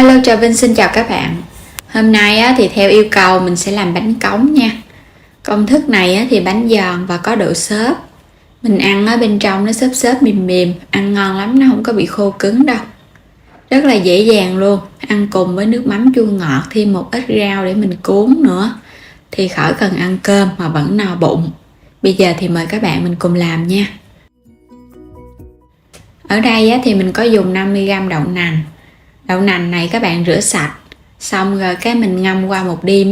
Hello, Trà Vinh xin chào các bạn. Hôm nay thì theo yêu cầu mình sẽ làm bánh cống nha. Công thức này thì bánh giòn và có độ xốp. Mình ăn ở bên trong nó xốp xốp mềm mềm, ăn ngon lắm, nó không có bị khô cứng đâu. Rất là dễ dàng luôn, ăn cùng với nước mắm chua ngọt, thêm một ít rau để mình cuốn nữa. Thì khỏi cần ăn cơm mà vẫn no bụng. Bây giờ thì mời các bạn mình cùng làm nha. Ở đây thì mình có dùng 50g đậu nành. Đậu nành này các bạn rửa sạch, xong rồi cái mình ngâm qua một đêm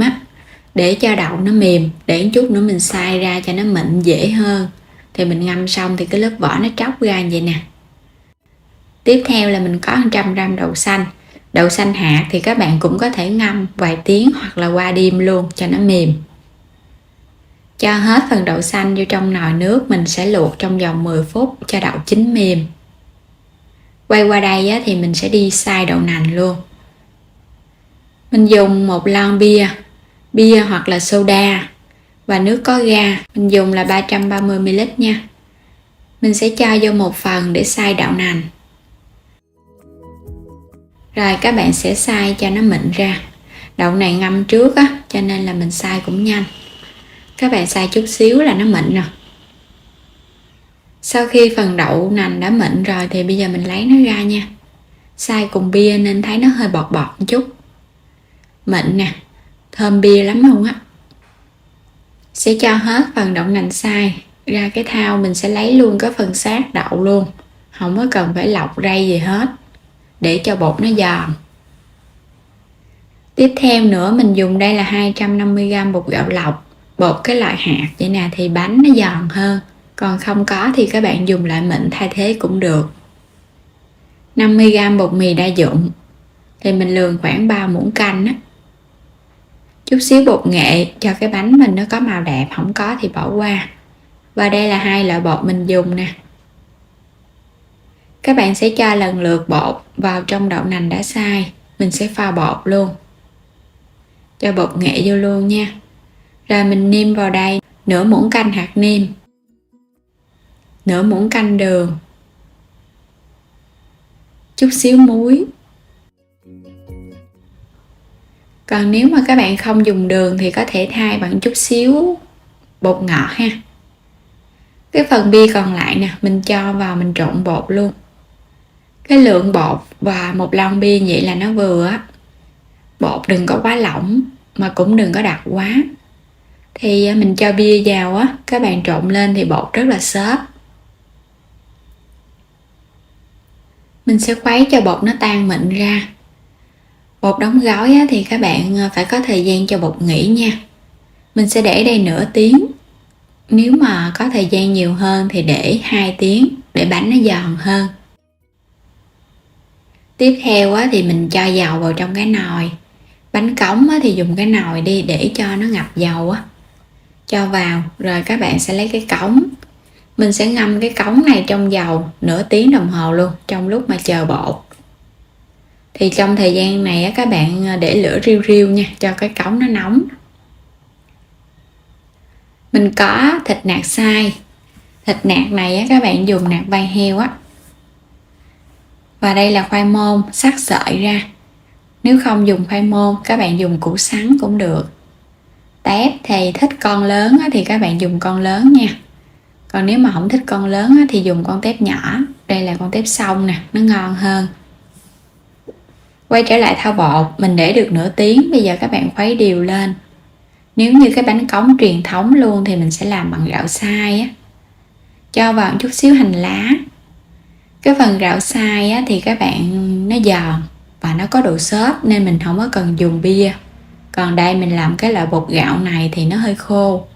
để cho đậu nó mềm, để chút nữa mình xay ra cho nó mịn dễ hơn. Thì mình ngâm xong thì cái lớp vỏ nó tróc ra như vậy nè. Tiếp theo là mình có 100g đậu xanh. Đậu xanh hạt thì các bạn cũng có thể ngâm vài tiếng hoặc là qua đêm luôn cho nó mềm. Cho hết phần đậu xanh vô trong nồi nước, mình sẽ luộc trong vòng 10 phút cho đậu chín mềm. Quay qua đây thì mình sẽ đi xay đậu nành luôn. Mình dùng một lon bia hoặc là soda và nước có ga. Mình dùng là 330ml nha. Mình sẽ cho vô một phần để xay đậu nành. Rồi các bạn sẽ xay cho nó mịn ra. Đậu này ngâm trước cho nên là mình xay cũng nhanh. Các bạn xay chút xíu là nó mịn rồi. Sau khi phần đậu nành đã mịn rồi thì bây giờ mình lấy nó ra nha. Xay cùng bia nên thấy nó hơi bọt bọt một chút. Mịn nè, thơm bia lắm luôn á. Sẽ cho hết phần đậu nành xay ra cái thau, mình sẽ lấy luôn cái phần xác đậu luôn. Không có cần phải lọc rây gì hết, để cho bột nó giòn. Tiếp theo nữa mình dùng đây là 250g bột gạo lọc. Bột cái loại hạt vậy nè thì bánh nó giòn hơn. Còn không có thì các bạn dùng loại mịn thay thế cũng được. 50g bột mì đa dụng. Thì mình lường khoảng 3 muỗng canh Chút xíu bột nghệ cho cái bánh mình nó có màu đẹp, không có thì bỏ qua. Và đây là hai loại bột mình dùng nè. Các bạn sẽ cho lần lượt bột vào trong đậu nành đã xay. Mình sẽ pha bột luôn. Cho bột nghệ vô luôn nha. Rồi mình nêm vào đây nửa muỗng canh hạt nêm, nửa muỗng canh đường, chút xíu muối. Còn nếu mà các bạn không dùng đường thì có thể thay bằng chút xíu bột ngọt ha. Cái phần bia còn lại nè, mình cho vào mình trộn bột luôn. Cái lượng bột và một lon bia vậy là nó vừa Bột đừng có quá lỏng mà cũng đừng có đặc quá. Thì mình cho bia vào các bạn trộn lên thì bột rất là xốp. Mình sẽ khuấy cho bột nó tan mịn ra. Bột đóng gói thì các bạn phải có thời gian cho bột nghỉ nha. Mình sẽ để đây nửa tiếng. Nếu mà có thời gian nhiều hơn thì để 2 tiếng để bánh nó giòn hơn. Tiếp theo thì mình cho dầu vào trong cái nồi. Bánh cống thì dùng cái nồi đi để cho nó ngập dầu cho vào, rồi các bạn sẽ lấy cái cống. Mình sẽ ngâm cái cống này trong dầu nửa tiếng đồng hồ luôn, trong lúc mà chờ bột. Thì trong thời gian này các bạn để lửa riu riu nha, cho cái cống nó nóng. Mình có thịt nạc xay. Thịt nạc này các bạn dùng nạc vai heo Và đây là khoai môn sắc sợi ra. Nếu không dùng khoai môn, các bạn dùng củ sắn cũng được. Tép thì thích con lớn thì các bạn dùng con lớn nha. Còn nếu mà không thích con lớn thì dùng con tép nhỏ. Đây là con tép xong nè, nó ngon hơn. Quay trở lại thau bột, mình để được nửa tiếng. Bây giờ các bạn khuấy đều lên. Nếu như cái bánh cống truyền thống luôn thì mình sẽ làm bằng gạo xay Cho vào một chút xíu hành lá. Cái phần gạo xay thì các bạn nó giòn và nó có độ xốp nên mình không có cần dùng bia. Còn đây mình làm cái loại bột gạo này thì nó hơi khô.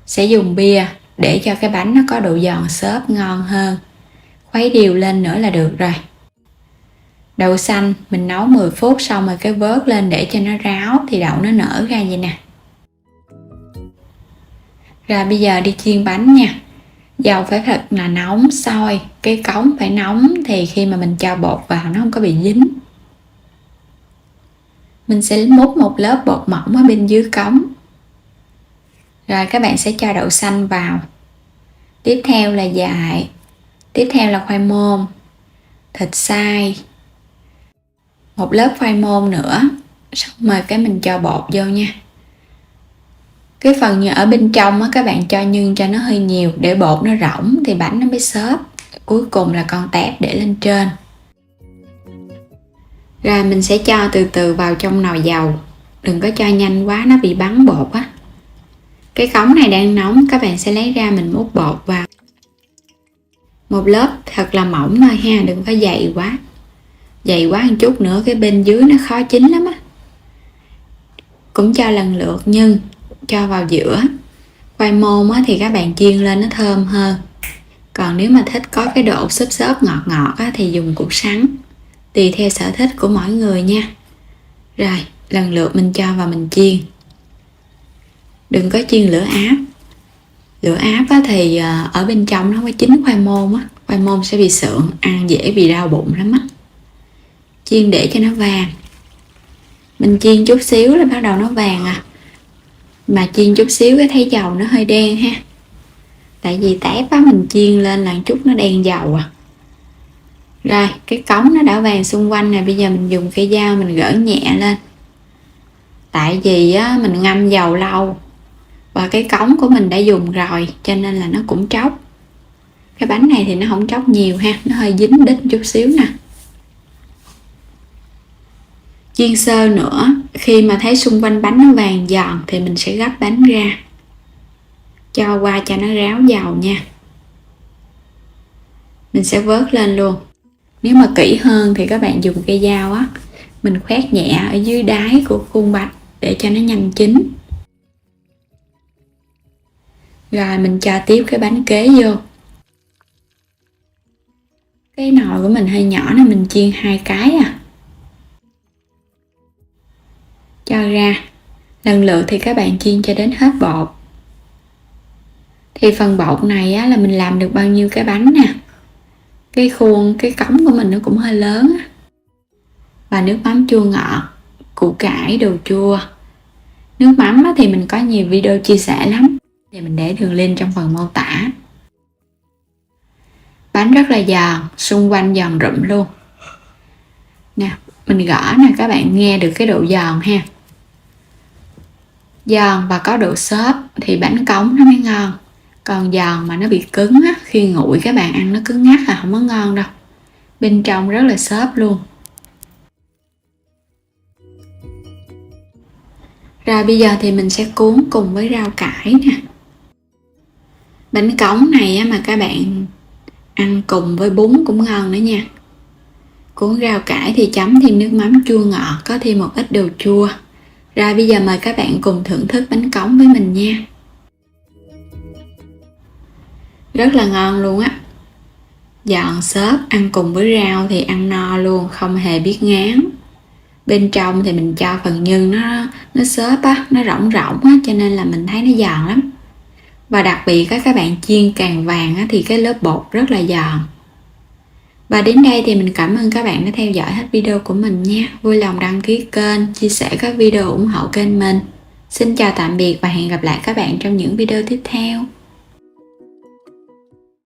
Sẽ dùng bia để cho cái bánh nó có độ giòn xốp ngon hơn. Khuấy đều lên nữa là được rồi. Đậu xanh mình nấu 10 phút xong rồi cái vớt lên để cho nó ráo thì đậu nó nở ra vậy nè. Rồi bây giờ đi chiên bánh nha. Dầu phải thật là nóng sôi, cái cống phải nóng thì khi mà mình cho bột vào nó không có bị dính. Mình sẽ múc một lớp bột mỏng ở bên dưới cống. Rồi các bạn sẽ cho đậu xanh vào. Tiếp theo là dại. Tiếp theo là khoai môn, thịt xay, một lớp khoai môn nữa, xong rồi cái mình cho bột vô nha. Cái phần như ở bên trong á, các bạn cho nhân cho nó hơi nhiều để bột nó rỗng thì bánh nó mới xốp. Cuối cùng là con tép để lên trên. Rồi mình sẽ cho từ từ vào trong nồi dầu, đừng có cho nhanh quá nó bị bắn bột á. Cái cống này đang nóng, các bạn sẽ lấy ra mình múc bột vào. Một lớp thật là mỏng thôi ha, đừng có dày quá. Dày quá một chút nữa cái bên dưới nó khó chín lắm á. Cũng cho lần lượt nhân cho vào giữa. Khoai môn á, thì các bạn chiên lên nó thơm hơn. Còn nếu mà thích có cái độ xốp xốp ngọt ngọt á, thì dùng củ sắn. Tùy theo sở thích của mỗi người nha. Rồi lần lượt mình cho vào mình chiên. Đừng có chiên lửa áp. Lửa áp á, thì ở bên trong nó có chín khoai môn á. Khoai môn sẽ bị sượng, ăn dễ bị đau bụng lắm á. Chiên để cho nó vàng. Mình chiên chút xíu là bắt đầu nó vàng à. Mà chiên chút xíu cái thấy dầu nó hơi đen ha. Tại vì tép á, mình chiên lên là chút nó đen dầu à. Rồi cái cống nó đã vàng xung quanh này, bây giờ mình dùng cây dao mình gỡ nhẹ lên. Tại vì á, mình ngâm dầu lâu và cái cống của mình đã dùng rồi cho nên là nó cũng tróc. Cái bánh này thì nó không tróc nhiều ha, nó hơi dính đít chút xíu nè. Chiên sơ nữa, khi mà thấy xung quanh bánh nó vàng giòn thì mình sẽ gấp bánh ra, cho qua cho nó ráo dầu nha. Mình sẽ vớt lên luôn. Nếu mà kỹ hơn thì các bạn dùng cây dao á, mình khoét nhẹ ở dưới đáy của khuôn bánh để cho nó nhanh chín. Rồi mình cho tiếp cái bánh kế vô. Cái nồi của mình hơi nhỏ nên mình chiên 2 cái à. Cho ra. Lần lượt thì các bạn chiên cho đến hết bột. Thì phần bột này á, là mình làm được bao nhiêu cái bánh nè. Cái khuôn, cái cống của mình nó cũng hơi lớn á. Và nước mắm chua ngọt, củ cải, đồ chua. Nước mắm á, thì mình có nhiều video chia sẻ lắm, thì mình để đường link trong phần mô tả. Bánh rất là giòn, xung quanh giòn rụm luôn. Nè, mình gõ nè, các bạn nghe được cái độ giòn ha. Giòn và có độ xốp thì bánh cống nó mới ngon. Còn giòn mà nó bị cứng á, khi nguội các bạn ăn nó cứng ngắc là không có ngon đâu. Bên trong rất là xốp luôn. Rồi bây giờ thì mình sẽ cuốn cùng với rau cải nè. Bánh cống này á, mà các bạn ăn cùng với bún cũng ngon nữa nha. Cuốn rau cải thì chấm thêm nước mắm chua ngọt, có thêm một ít đồ chua. Rồi bây giờ mời các bạn cùng thưởng thức bánh cống với mình nha. Rất là ngon luôn á. Giòn xốp, ăn cùng với rau thì ăn no luôn, không hề biết ngán. Bên trong thì mình cho phần nhân nó xốp á, nó rỗng rỗng á, cho nên là mình thấy nó giòn lắm. Và đặc biệt các bạn chiên càng vàng á, thì cái lớp bột rất là giòn. Và đến đây thì mình cảm ơn các bạn đã theo dõi hết video của mình nha. Vui lòng đăng ký kênh, chia sẻ các video ủng hộ kênh mình. Xin chào tạm biệt và hẹn gặp lại các bạn trong những video tiếp theo.